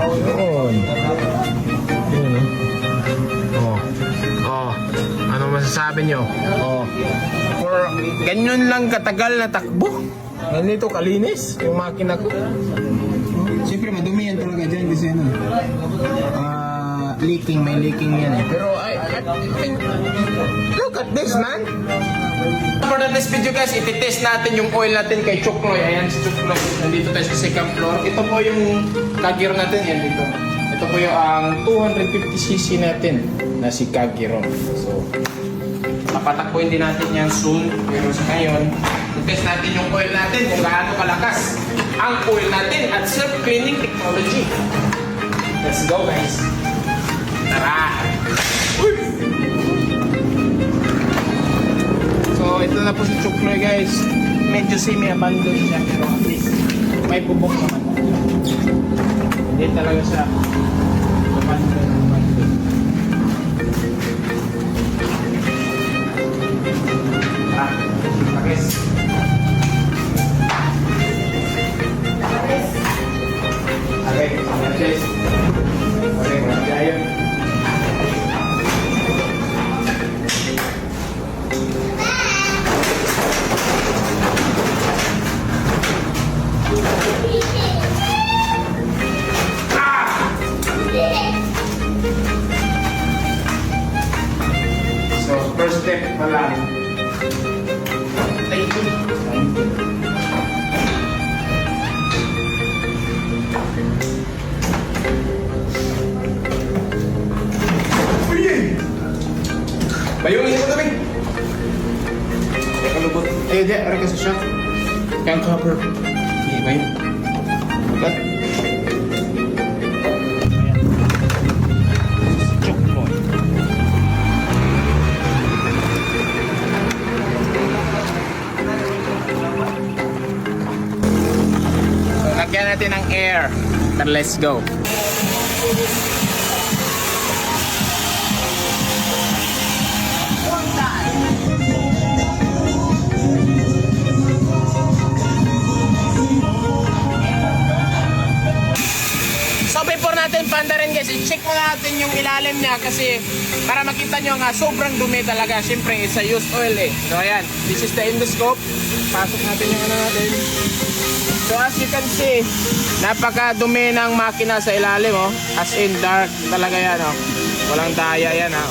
Yun. Yun, oh. Oh. Ano masasabi nyo? Oh. For ganyan lang katagal na takbo. Ganito kalinis yung makina ko. Siyempre madumi yan talaga dyan kasi ano, leaking, may leaking yan eh. Pero look at this, man. For this video guys, iti-test natin yung oil natin kay Chukloy. Ayan si Chukloy. Nandito tayo sa second floor. Ito po yung Kagiro natin. Yan dito. Ito po yung ang 250cc natin na si Kagiro. So, papatakbuhin din natin yan soon. Pero sa ngayon, i-test natin yung oil natin kung gaano kalakas ang oil natin at self-cleaning technology. Let's go guys. Tara! Uy! So, ito na po si Chukloy guys. Medyo semi-abandoned siya pero at least may bubok naman. Hindi talaga siya abandoned. Pakis. Okay, pakis. Okay, ayun. So, first step pa lang. Thank you. Bayungin mo kami. Kalubot. Eh, di, ara ka sa shop. Kang cover. Hindi ba yun? Ba't? Chukloy. So, lagyan natin ng air. Then let's go. So before natin pandarin guys, i-check muna natin yung ilalim niya kasi para makita nyo nga sobrang dumi talaga. Siyempre it's a used oil eh. So ayan, this is the endoscope. Pasok natin yung ano natin. So as you can see, napaka-dumi ng makina sa ilalim oh. As in dark talaga yan oh. Walang daya yan oh.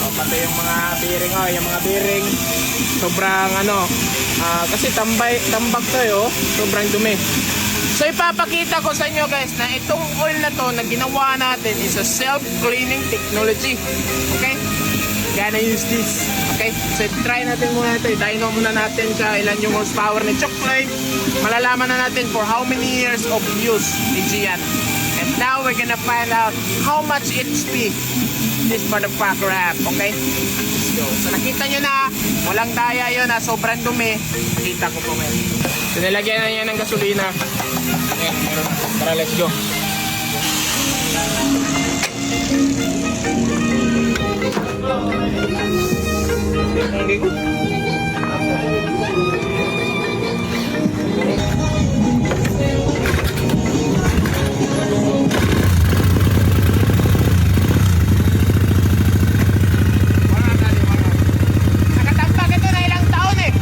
Oh, pati yung mga bearing oh, yung mga bearing sobrang ano, kasi tambak to oh. Sobrang dumi. So ipapakita ko sa inyo guys na itong oil na to na ginawa natin is a self-cleaning technology. Okay? Gonna use this. Okay? So try natin muna ito. I-dyno muna natin siya. Ilan yung horsepower ni Chukloy. Malalaman na natin for how many years of use ni Gian. And now we're gonna find out how much HP this motherfucker have. Okay? Let's go. So nakita nyo na walang daya yun na sobrang dumi. Nakita ko po ngayon. So nilagyan na niya ng gasolina. Ayan, meron na. Tara, let's go. Hindi ko. Nakatampak ito na ilang taon eh.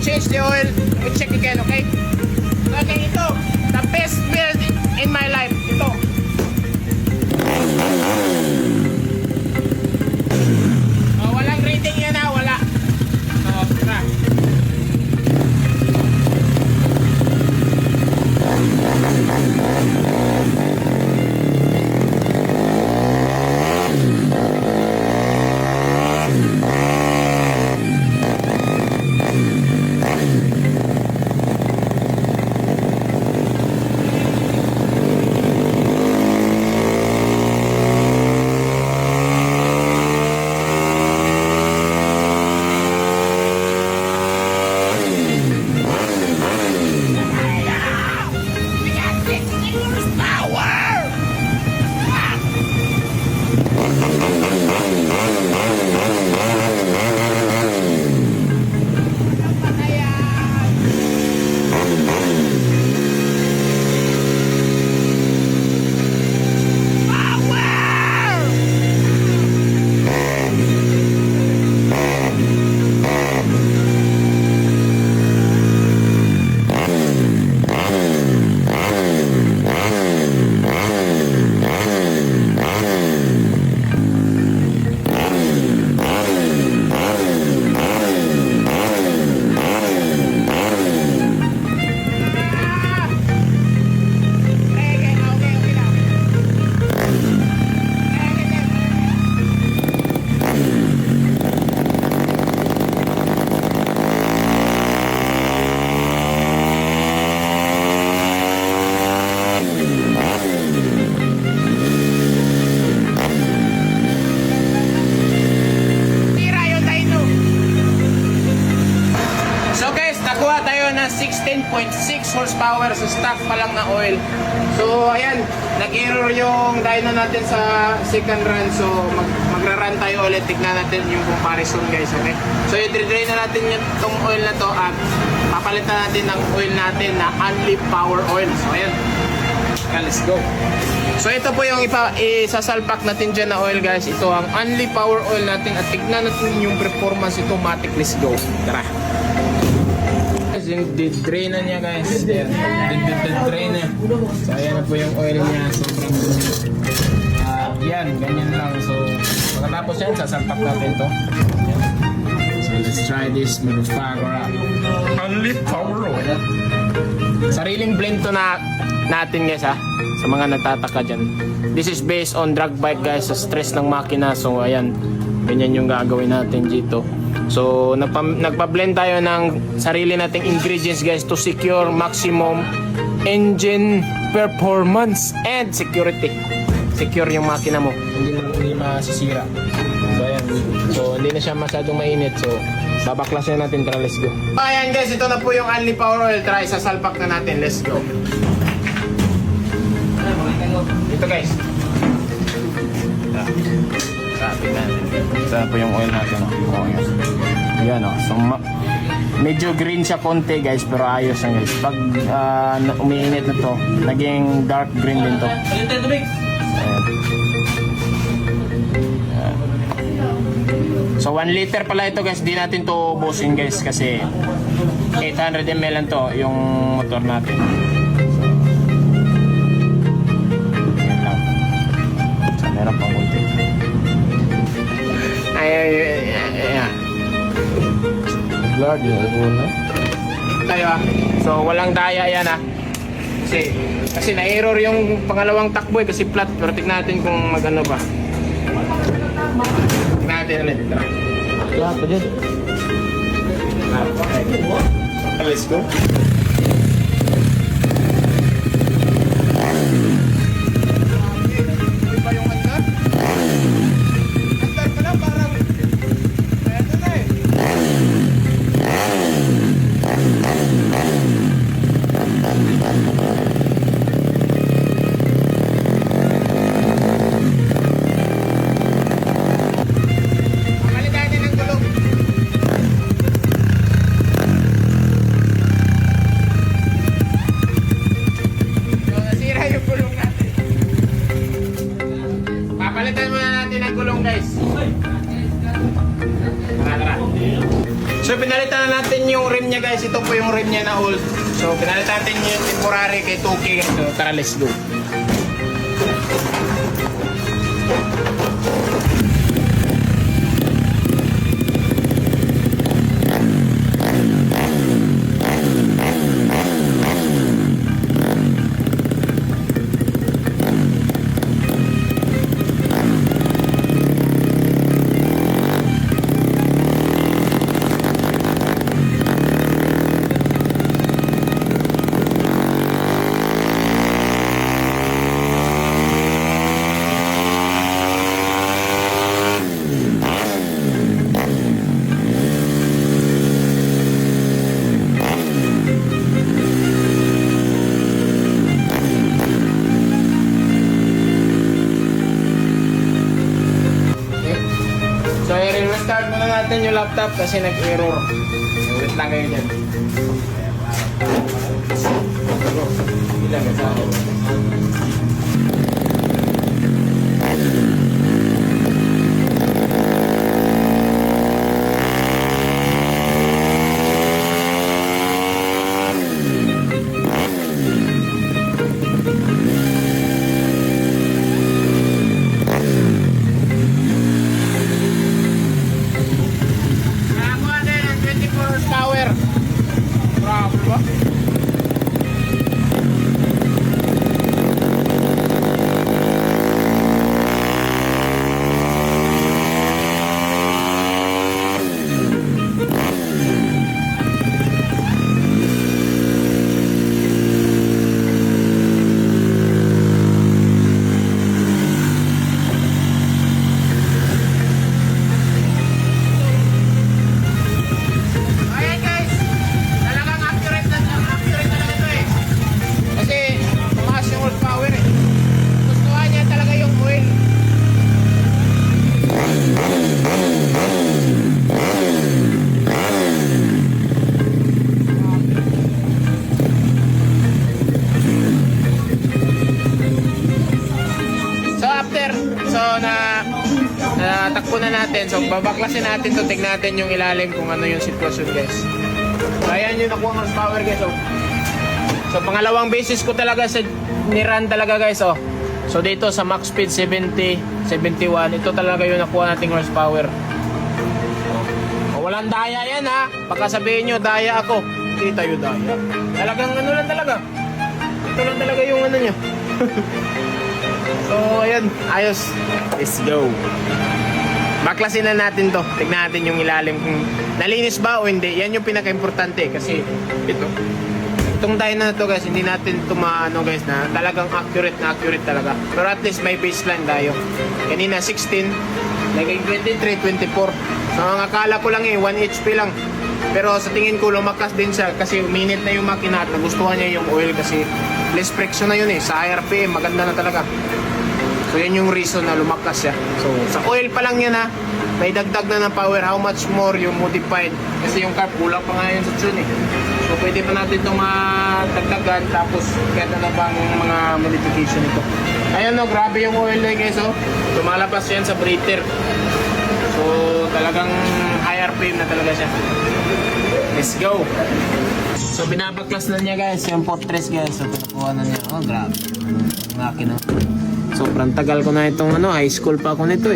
Change the oil, we check again, okay? Okay, ito, the best build in my life, ito. Oh, walang rating yan na, wala. Oh, tara. horsepower sa stock pa lang na oil. So ayan, nag-error yung dyno natin sa second run. So magra-run tayo ulit, tignan natin yung comparison guys, okay? So i-drain na natin itong oil na to at papalitan natin ng oil natin na Only Power Oil. So ayan, let's go. So ito po yung isasalpak natin dyan na oil guys. Ito ang Only Power Oil natin at tignan natin yung performance ito matic. Let's go. Tara. Yung drain na niya guys. Drain na. So ayan na po yung oil niya. Sobrang yan, ganyan lang. So pagkatapos yan, sasalpak natin to. So let's try this motherfucker. Only Power Oil. Sariling blend to na natin guys ha, sa mga nagtataka dyan. This is based on drag bike guys, sa stress ng makina. So ayan, ganyan yung gagawin natin dito. So nagpa-blend tayo ng sarili nating ingredients guys to secure maximum engine performance and security. Secure yung makina mo, hindi masisira. So ayan, so hindi na siya masyadong mainit. So babaklasin natin, tara, let's go. Ayan guys, ito na po yung Only Power Oil. Try, sasalpak na natin, let's go. Ito guys. Sabi natin. Ito na po yung oil natin. Oh, yes. Ayan o. So, medyo green siya konti guys, pero ayos yan guys. Pag umiinit na to, naging dark green din to. Ayan. So 1 liter pala ito guys, di natin to ubusin guys kasi 800 ml lang to yung motor natin. Yan lang. So meron pang konti. Ayan. Lord, yun na. Tayo ah. So walang daya yan ah. Kasi na-error yung pangalawang takbo kasi flat. Pero tignan natin kung magano ba. Natin ulit. Lahat pa dyan. Let's go. So pinalitan na natin yung rim niya guys. Ito po yung rim niya na old. So pinalitan natin yung temporary kay 2K guys. So tara, let's go. I-restart muna natin yung laptop kasi nag-error. Wait lang kayo dyan. Ilan ka sa akin? takbo na natin. So babaklasin natin to, tignan natin yung ilalim kung ano yung sitwasyon guys. So ayan yung nakuha ng horsepower guys. So pangalawang basis ko talaga sa ni-run talaga guys. So dito sa max speed 70, 71, ito talaga yung nakuha nating horsepower. Walang daya yan ha. Baka sabihin nyo, daya ako. Hindi tayo daya. Talagang ano lang talaga. Ito lang talaga yung ano nyo. So, ayan. Ayos. Let's go. Baklasin na natin to. Tignan natin yung ilalim kung nalinis ba o hindi. Yan yung pinaka-importante kasi ito. Itong dyno na to guys, hindi natin ito maano guys na talagang accurate na accurate talaga. Pero at least may baseline tayo. Kanina 16, naging 23, 24. So ang akala ko lang 1 HP lang. Pero sa tingin ko lumakas din siya kasi uminit na yung makina at nagustuhan niya yung oil kasi less friction na yun sa RPM, maganda na talaga. So yan yung reason na lumakas siya. So sa oil pa lang yan may dagdag na ng power. How much more yung modified? Kasi yung carb kulang pa nga yun sa tune So pwede pa natin itong madagdagan tapos kaya na bang mga modification ito. Ayan grabe yung oil na guys lumalabas yan sa breather. So talagang high RPM na talaga siya. Let's go! So binabaklas na niya guys yung Fortress guys. So pinakuha na niya. Grabe. Ang akin sobrang tagal ko na itong high school pa ako nito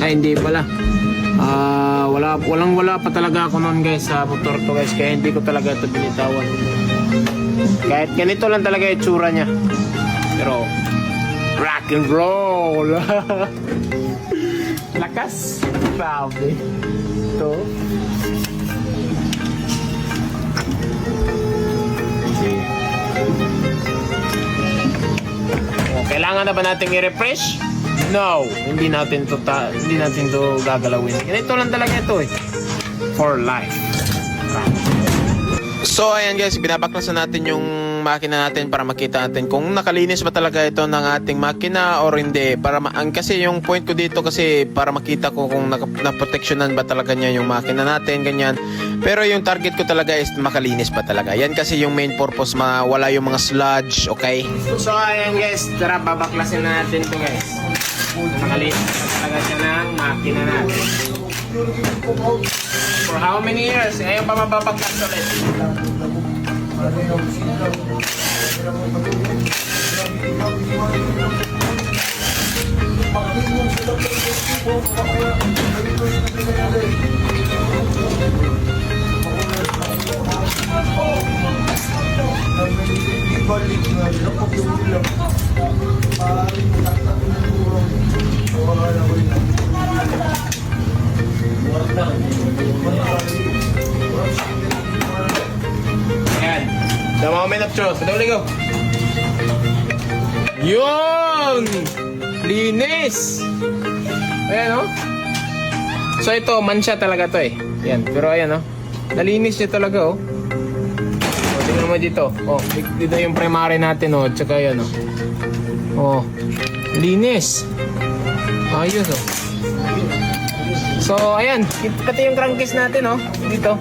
Ay hindi pala. Wala pa talaga ako noon guys sa motor to guys, kaya hindi ko talaga ito binitawan. Kahit ganito lang talaga yung tsura niya. Pero rock and roll. Lakas. Grabe. Ito. Kailangan na ba nating i-refresh? No, hindi natin to gagalawin. Ganito lang talaga ito for life. So ayan guys, binabaklasan natin yung makina natin para makita natin kung nakalinis ba talaga ito ng ating makina or hindi. Kasi yung point ko dito kasi para makita ko kung naproteksyonan ba talaga niya yung makina natin, ganyan. Pero yung target ko talaga is makalinis pa talaga. Yan kasi yung main purpose, wala yung mga sludge, okay? So ayan guys, tara babaklasin na natin to guys. Nakalinis pa talaga siya ng makina natin. For how many years? Ngayon pa mababaklas ulit. Ayan. The moment of truth. Paduli ko. Yun! Linis! Ayan So ito, mansya talaga to Ayan. Pero ayan nalinis niya talaga tingnan mo dito. Dito yung primary natin tsaka ayan linis. Ayos So ayan, pati yung crankcase natin dito.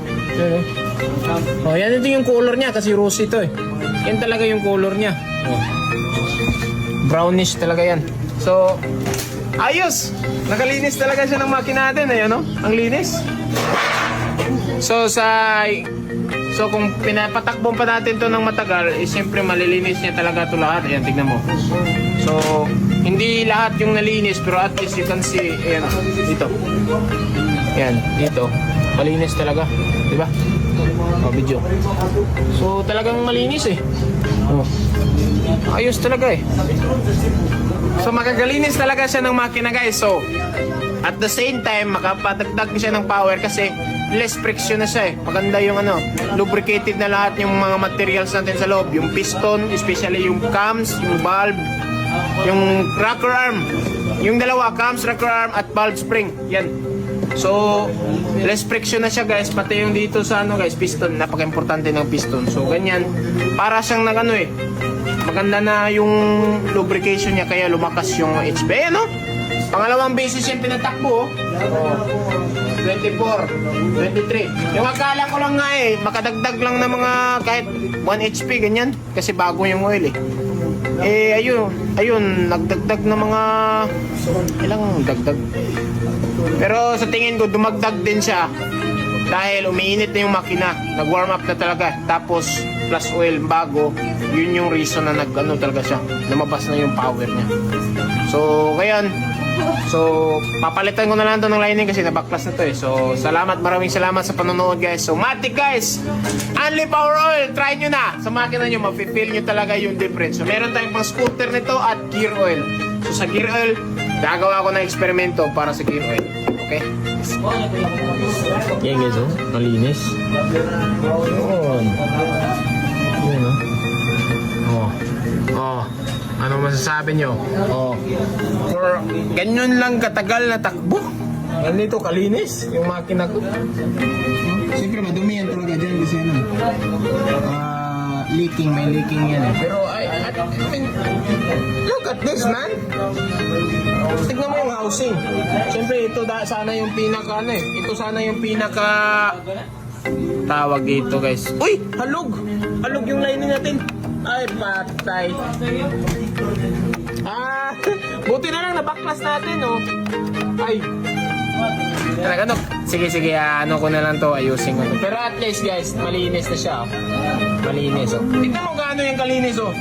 Ayan. Ito yung color niya kasi rosy ito Yan talaga yung color niya. Brownish talaga yan. So ayos! Nakalinis talaga siya ng makina natin Ang linis. So kung pinapatakbong pa natin to ng matagal, siyempre malilinis niya talaga ito lahat. Ayan, tignan mo. So hindi lahat yung nalinis, pero at least you can see, ayan, dito. Ayan, dito. Malinis talaga. Diba? Video. So talagang malinis Ayos talaga So makagalinis talaga siya ng makina guys. So at the same time, makapadagdag siya ng power kasi less friction na siya Maganda yung lubricated na lahat yung mga materials natin sa loob. Yung piston, especially yung cams, yung valve, yung rocker arm. Yung dalawa, cams, rocker arm at valve spring. Yan. So, less friction na siya guys. Pati yung dito sa guys, piston. Napaka-importante ng piston. So, ganyan. Para siyang maganda na yung lubrication niya kaya lumakas yung HP. Pangalawang basis yung pinatakbo 24, 23. Yung akala ko lang makadagdag lang ng mga kahit 1 HP ganyan kasi bago yung oil ayun, nagdagdag na mga ilang dagdag. Pero sa tingin ko dumagdag din siya dahil umiinit na yung makina, nag-warm up na talaga. Tapos plus oil bago, yun yung reason na nag-ano talaga siya, lumabas na yung power niya. So ngayon, papalitan ko na lang to ng lining kasi nabaklas na to eh. So maraming salamat sa panonood guys. So Matic guys, Only Power Oil, try nyo na sa makina nyo, mafe-feel nyo talaga yung difference. So meron tayong pang scooter nito at gear oil. So sa gear oil, gagawa ko ng eksperimento para sa gear oil. Okay? Yan guys, oh, malinis. Yun. Yun, oh. Ano masasabi nyo? For ganyan lang katagal na takbo, ganito kalinis yung makina ko. Siyempre madumi yan talaga dyan kasi ano. Leaking, may leaking yan eh. Pero I mean, look at this man. Tignan mo yung housing. Siyempre ito sana yung pinaka ano eh. Ito sana yung pinaka tawag dito guys. Uy! Halog! Halog yung lining natin. Ay patay. Buti na lang nabaklas natin oh. Ay. Talaga no. Sige, ano ko na lang to, ayusin ko to. Pero at least guys, malinis na siya. Oh. Malinis oh. Tingnan mo gaano yung kalinis oh.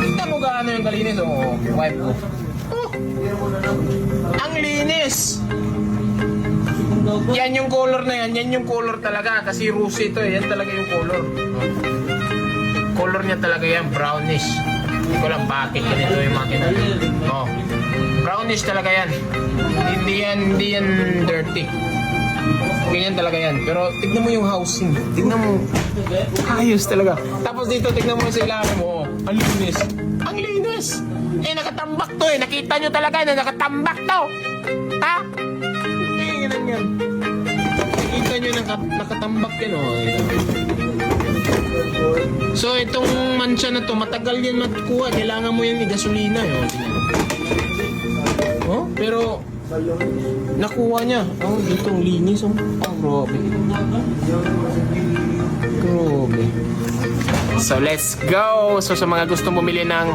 Tingnan mo gaano yung kalinis oh. Wipe ko. Oh. Ang linis. Yan yung color na yan yung color talaga kasi rusi ito eh. Yan talaga yung color. Oh. Color niya talaga yan, brownish. Hindi ko lang bakit ganito yung makina. Oh. Brownish talaga yan. Hindi yan dirty. Ganyan talaga yan. Pero tignan mo yung housing. Tignan mo. Ayos talaga. Tapos dito, tignan mo sa ilalim mo. Oh, ang linis. Ang linis! Eh, nakatambak to eh. Nakita nyo talaga na nakatambak to. Ha? Eh, ganyan. Nakita nyo nakatambak yan oh. So, itong mancha na to, matagal yan matukuha. Kailangan mo yan i-gasolina. Oh, pero nakuha niya. Oh, dito ang linis. Oh, grabe. Grabe. So, let's go! So, sa mga gustong bumili ng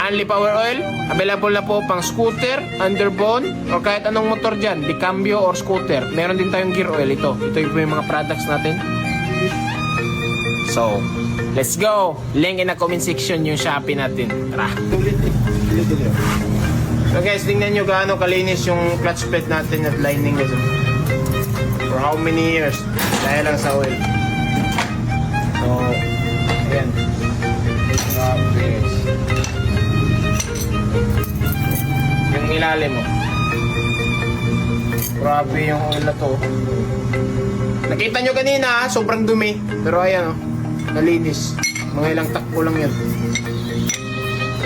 Only Power Oil, available na po pang scooter, underbone, o kahit anong motor dyan, di cambio or scooter. Meron din tayong gear oil. Ito po yung mga products natin. So, let's go! Link in the comment section yung Shopee natin. Tara! So guys, tingnan nyo gaano kalinis yung clutch plate natin at lining guys. For how many years? Dahil lang sa oil. So, ayan. Grabe guys. Yung ilalim mo. Grabe yung oil na to. Nakita nyo kanina, sobrang dumi. Pero ayan oh. Nalinis. Mga ilang takbo lang yan.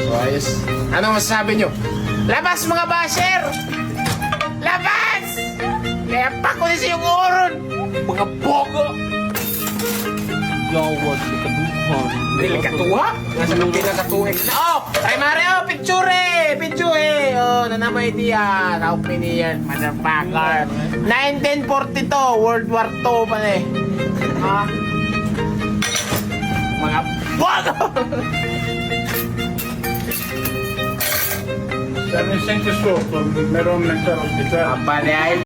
So ayos. Ano masasabi nyo? Labas mga basher! Labas! Kaya pakulis yung oron! Mga bogo! Lawad, ikaduhan. Dili katuwa? Nasa nang pinakatuwing na. Oh! Ay Mario! Picture eh! Picture eh! Oh, nanamay diya. Kaupi niyan. Motherfucker. 1942. World War II pa na eh. Ha? Mga bogo! Sabi sa ko, kung meron nagkaroon dito. Apa